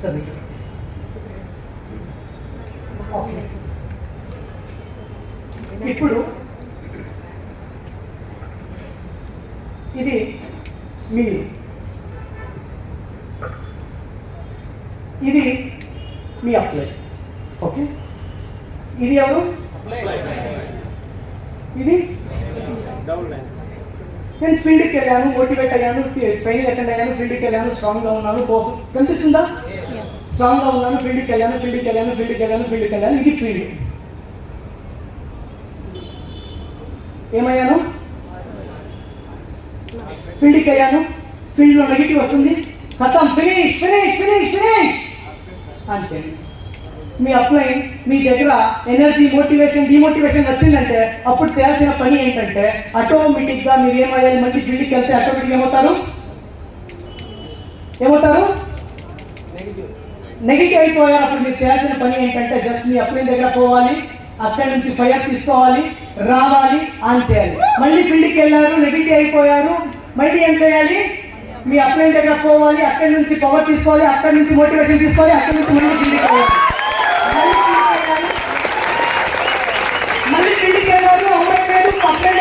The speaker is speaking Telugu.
సరే ఇప్పుడు ఇది మీరు, ఇది మీ అప్లై. ఓకే, ఇది ఎవరు? ఇది నేను ఫీల్డ్కి వెళ్ళాను, మోటివేట్ అయ్యాను, ట్రైనింగ్ అటెండ్ అయ్యాను, ఫీల్డ్కి వెళ్ళాను, స్ట్రాంగ్గా ఉన్నాను. కనిపిస్తుందా? స్ట్రాంగ్గా ఉన్నాను, ఫీల్డ్కి వెళ్ళాను. ఇది ఫీల్డ్. ఏమయ్యాను? ఫీల్డ్కి వెళ్ళాను, ఫీల్డ్లో నెగిటివ్ వస్తుంది, ఖతం, ఫినిష్ అంతే. మీ అప్లై మీ దగ్గర ఎనర్జీ, మోటివేషన్, డిమోటివేషన్ వచ్చిందంటే అప్పుడు చేయాల్సిన పని ఏంటంటే ఆటోమేటిక్గా మీరు ఏమయ్యాలి? మళ్ళీ ఫీల్డ్కి వెళ్తే ఆటోమేటిక్గా ఏమవుతారు? నెగిటివ్ అయిపోయారు. అప్పుడు మీరు చేయాల్సిన పని ఏంటంటే జస్ట్ మీ అప్లై దగ్గర పోవాలి, అక్కడి నుంచి ఫైర్ తీసుకోవాలి, రావాలి, ఆన్ చేయాలి. మళ్ళీ ఫీల్డ్కి వెళ్ళారు, నెగిటివ్ అయిపోయారు, మళ్ళీ ఏం చేయాలి? మీ అప్లై దగ్గర పోవాలి, అక్కడి నుంచి పవర్ తీసుకోవాలి, అక్కడి నుంచి మోటివేషన్ తీసుకోవాలి, అక్కడి నుంచి మళ్ళీ ఫీల్డ్కి వెళ్ళాలి. మళ్ళీ ఫీల్డ్కి వెళ్ళారు, అమ్మాయి పేరు అప్లై